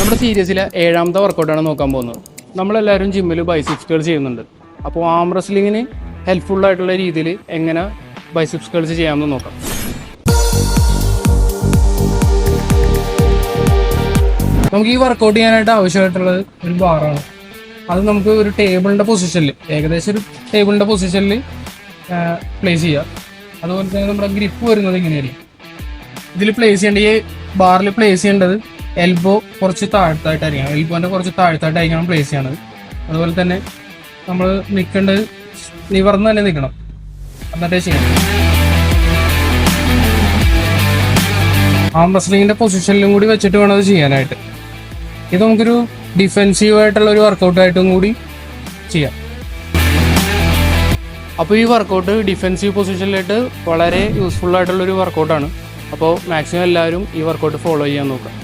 നമ്മുടെ സീരീസിലെ 7ാമത്തെ വർക്കൗട്ടാണ് നോക്കാൻ പോകുന്നത്. നമ്മളെല്ലാവരും ജിമ്മിൽ ബൈസിപ്സ് കേൾ ചെയ്യുന്നുണ്ട്. അപ്പോൾ ആം റെസ്ലിങ്ങിന് ഹെൽപ്ഫുൾ ആയിട്ടുള്ള രീതിയിൽ എങ്ങനെ ബൈസിപ്സ് കേൾസ് ചെയ്യാമെന്ന് നോക്കാം. നമുക്ക് ഈ വർക്കൗട്ട് ചെയ്യാനായിട്ട് ആവശ്യമായിട്ടുള്ളത് ഒരു ബാറാണ്. അത് നമുക്ക് ഒരു ടേബിളിൻ്റെ പൊസിഷനിൽ, ഏകദേശം ഒരു ടേബിളിൻ്റെ പൊസിഷനിൽ പ്ലേസ് ചെയ്യുക. അതുപോലെ തന്നെ നമ്മുടെ ഗ്രിപ്പ് വരുന്നത് ഇങ്ങനെയായിരിക്കും. ഇതിൽ പ്ലേസ് ചെയ്യേണ്ട, ഈ ബാറിൽ പ്ലേസ് ചെയ്യേണ്ടത് എൽബോ കുറച്ച് താഴ്ത്തായിട്ടായിരിക്കണം. എൽബോൻ്റെ കുറച്ച് താഴ്ത്തായിട്ടായിരിക്കണം പ്ലേസ് ചെയ്യണത്. അതുപോലെ തന്നെ നമ്മൾ നിൽക്കേണ്ടത് നിവർന്ന് തന്നെ നിൽക്കണം, എന്നിട്ടേ ചെയ്യണം. ആം റെസ്ലിങ്ങിൻ്റെ പൊസിഷനിലും കൂടി വെച്ചിട്ട് വേണം അത് ചെയ്യാനായിട്ട്. ഇത് നമുക്കൊരു ഡിഫെൻസീവ് ആയിട്ടുള്ള ഒരു വർക്കൗട്ടായിട്ടും കൂടി ചെയ്യാം. അപ്പോൾ ഈ വർക്കൗട്ട് ഡിഫെൻസീവ് പൊസിഷനിലായിട്ട് വളരെ യൂസ്ഫുൾ ആയിട്ടുള്ളൊരു വർക്കൗട്ടാണ്. അപ്പോൾ മാക്സിമം എല്ലാവരും ഈ വർക്കൗട്ട് ഫോളോ ചെയ്യാൻ നോക്കാം.